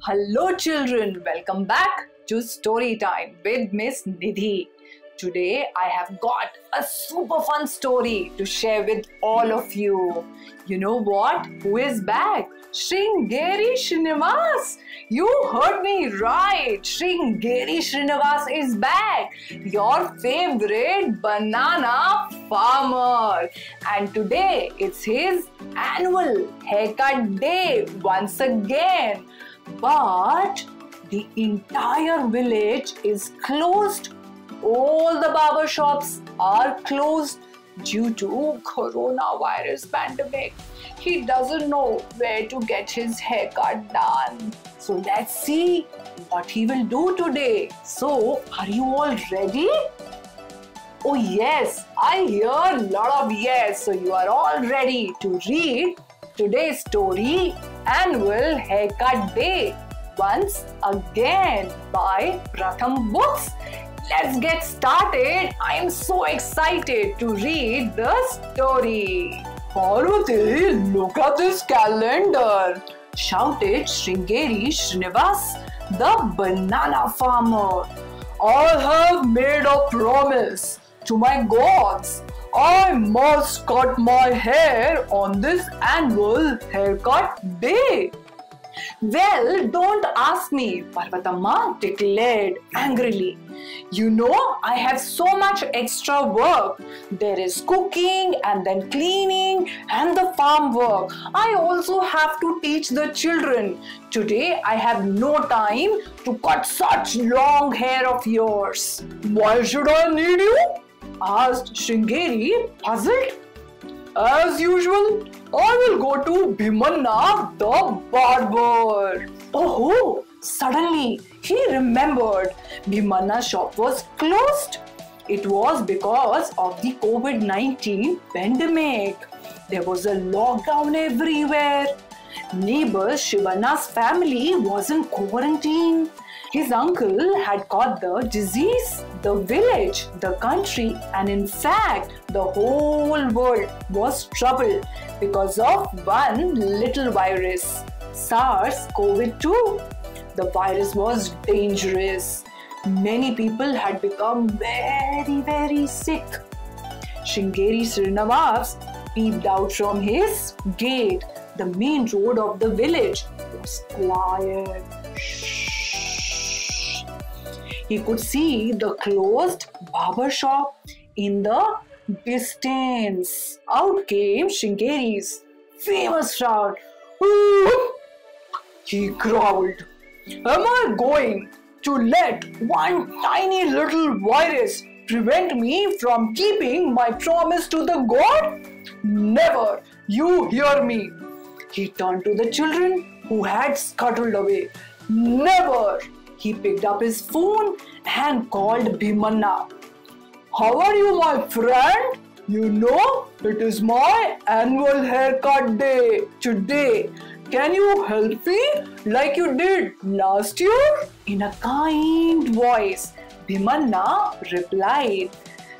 Hello children, welcome back to Story Time with Miss Nidhi. Today I have got a super fun story to share with all of you. You know what? Who is back? Sringeri Srinivas. You heard me right. Sringeri Srinivas is back. Your favorite banana farmer. And today it's his annual haircut day once again. But the entire village is closed. All the barber shops are closed due to coronavirus pandemic. He doesn't know where to get his haircut done. So let's see what he will do today. So are you all ready? Oh yes, I hear a lot of yes. So you are all ready to read today's story, Annual Haircut Day, once again by Pratham Books. Let's get started. I am so excited to read the story. Parvati, look at this calendar, shouted Sringeri Srinivas, the banana farmer. I have made a promise to my gods. I must cut my hair on this annual haircut day. Well, don't ask me, Parvatama declared angrily. You know, I have so much extra work. There is cooking and then cleaning and the farm work. I also have to teach the children. Today, I have no time to cut such long hair of yours. Why should I need you? Asked Sringeri, puzzled. As usual, I will go to Bhimanna the barber. Oh, suddenly he remembered Bhimanna's shop was closed. It was because of the COVID-19 pandemic. There was a lockdown everywhere. Neighbor Shivana's family was in quarantine. His uncle had caught the disease. The village, the country, and in fact, the whole world was troubled because of one little virus, SARS-CoV-2. The virus was dangerous. Many people had become very sick. Sringeri Srinivas peeped out from his gate. The main road of the village was quiet. He could see the closed barber shop in the distance. Out came Sringeri's famous shout. He growled. Am I going to let one tiny little virus prevent me from keeping my promise to the god? Never! You hear me! He turned to the children who had scuttled away. Never! He picked up his phone and called Bhimanna. How are you, my friend? You know, it is my annual haircut day today. Can you help me like you did last year? In a kind voice, Bhimanna replied,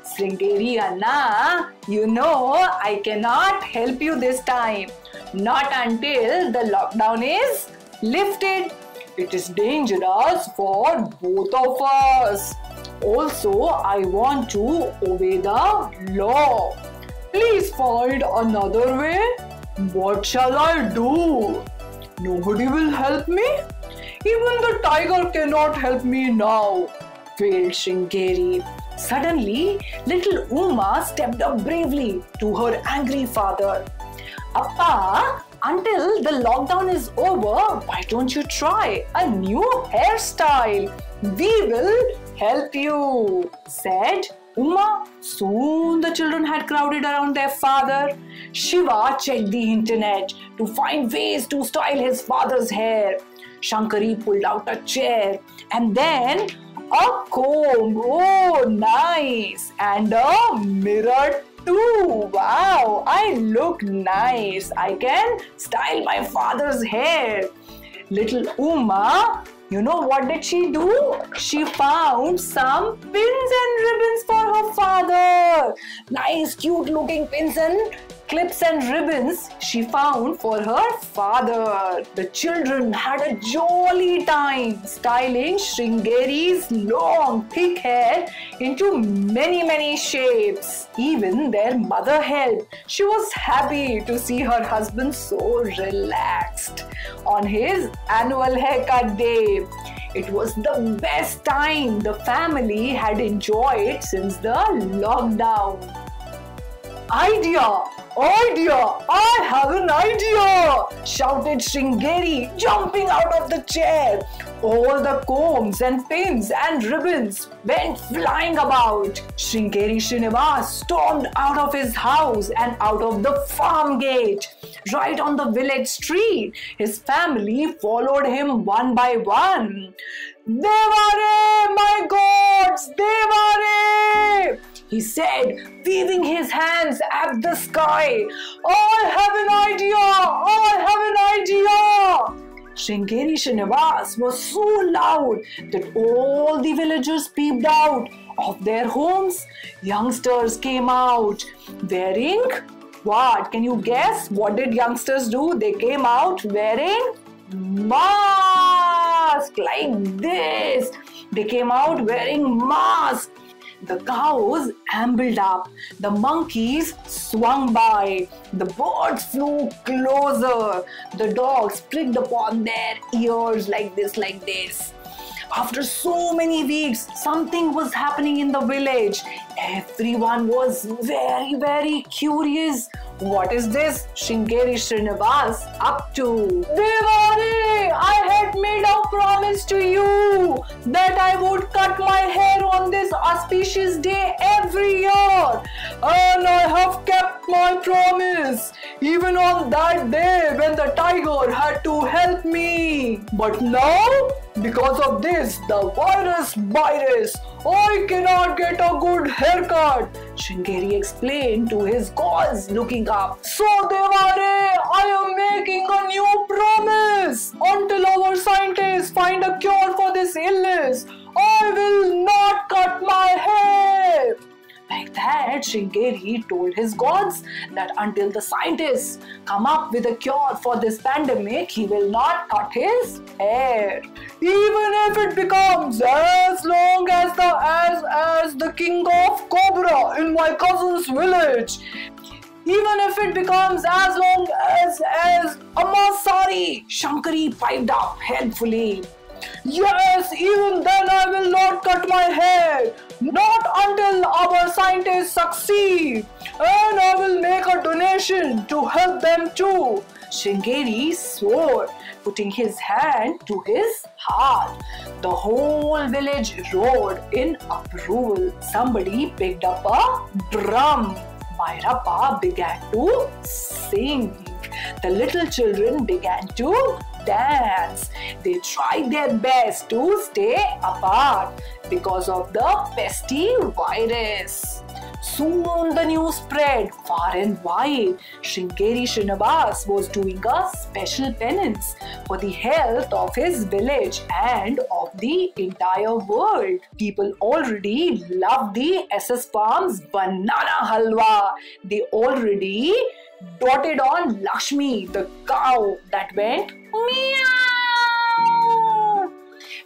Sringeri Anna, you know I cannot help you this time. Not until the lockdown is lifted. It is dangerous for both of us. Also, I want to obey the law. Please find another way. What shall I do? Nobody will help me. Even the tiger cannot help me now, wailed Sringeri. Suddenly, little Uma stepped up bravely to her angry father. Appa, until the lockdown is over, why don't you try a new hairstyle? We will help you, said Uma. Soon the children had crowded around their father. Shiva checked the internet to find ways to style his father's hair. Shankari pulled out a chair and then a comb. Oh, nice. And a mirror too. Wow, I look nice. I can style my father's hair. Little Uma, you know what did she do? She found some pins and ribbons for her father. Nice, cute looking pins and clips and ribbons she found for her father. The children had a jolly time styling Sringeri's long, thick hair into many shapes. Even their mother helped. She was happy to see her husband so relaxed on his annual haircut day. It was the best time the family had enjoyed since the lockdown. Idea! I have an idea! Shouted Sringeri, jumping out of the chair. All the combs and pins and ribbons went flying about. Sringeri Srinivas stormed out of his house and out of the farm gate. Right on the village street, his family followed him one by one. Devare, my gods, Devare! He said, waving his hands at the sky. I have an idea! Sringeri Srinivas was so loud that all the villagers peeped out of their homes. Youngsters came out wearing what? Can you guess? What did youngsters do? They came out wearing masks like this. They came out wearing masks. The cows ambled up, the monkeys swung by, the birds flew closer, the dogs pricked upon their ears like this. After so many weeks, something was happening in the village. Everyone was very curious. What is this Sringeri Srinivas up to? Devare, I had made a promise to you that I would cut my hair on this auspicious day every year. And I have kept my promise, even on that day when the tiger had to help me. But now, because of this, the virus, I cannot get a good haircut. Sringeri explained to his gods looking up. So Devare, I am making a new promise. Until our scientists find a cure for this illness, I will not cut my hair. Like that, Sringeri told his gods that until the scientists come up with a cure for this pandemic, he will not cut his hair. Even if it becomes as long as the king of Cobra in my cousin's village. Even if it becomes as long as Amasari, Shankari piped up helpfully. Yes, even then I will not cut my hair. Not until our scientists succeed. And I will make a donation to help them too. Sringeri swore, putting his hand to his heart. The whole village roared in approval. Somebody picked up a drum. Bhairappa began to sing. The little children began to dance. They tried their best to stay apart because of the pesky virus. Soon the news spread far and wide. Sringeri Srinivas was doing a special penance for the health of his village and of the entire world. People already love the SS Farm's banana halwa. They already doted on Lakshmi, the cow that went meow.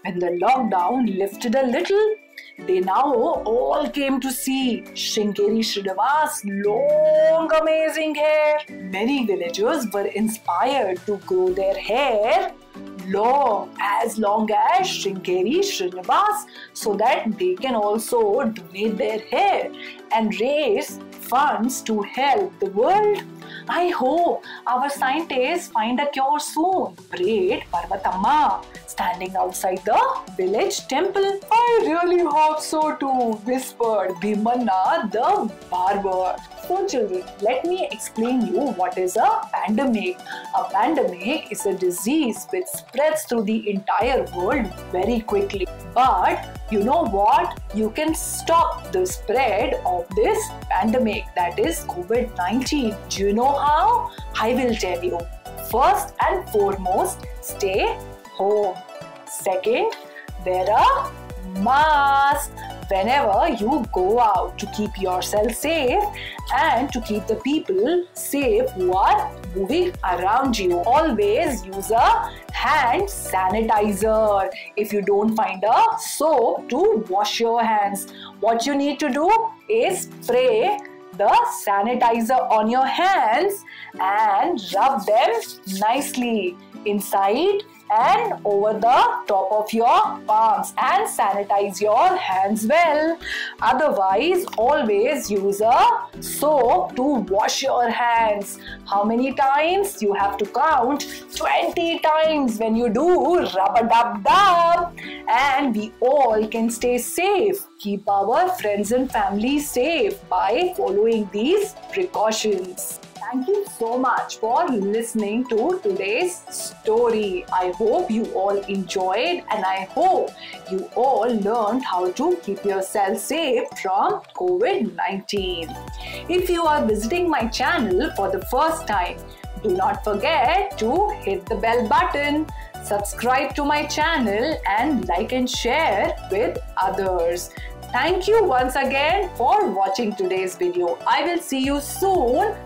When the lockdown lifted a little, they now all came to see Sringeri Srinivas' long amazing hair. Many villagers were inspired to grow their hair long as Sringeri Srinivas, so that they can also donate their hair and raise funds to help the world. I hope our scientists find a cure soon, prayed Parvatamma, standing outside the village temple. I really hope so too, whispered Bhimanna the barber. So children, let me explain you what is a pandemic. A pandemic is a disease which spreads through the entire world very quickly. But you know what? You can stop the spread of this pandemic, that is COVID-19. Do you know how? I will tell you. First and foremost, stay home. Second, wear a mask. whenever you go out to keep yourself safe and to keep the people safe who are moving around you. Always use a hand sanitizer. If you don't find a soap to wash your hands, what you need to do is spray the sanitizer on your hands and rub them nicely inside and over the top of your palms and sanitize your hands well. Otherwise, always use a soap to wash your hands. How many times? You have to count 20 times when you do rub-a-dub-dub. And we all can stay safe. Keep our friends and family safe by following these precautions. Thank you so much for listening to today's story. I hope you all enjoyed and I hope you all learned how to keep yourself safe from COVID-19. If you are visiting my channel for the first time, do not forget to hit the bell button, subscribe to my channel and like and share with others. Thank you once again for watching today's video. I will see you soon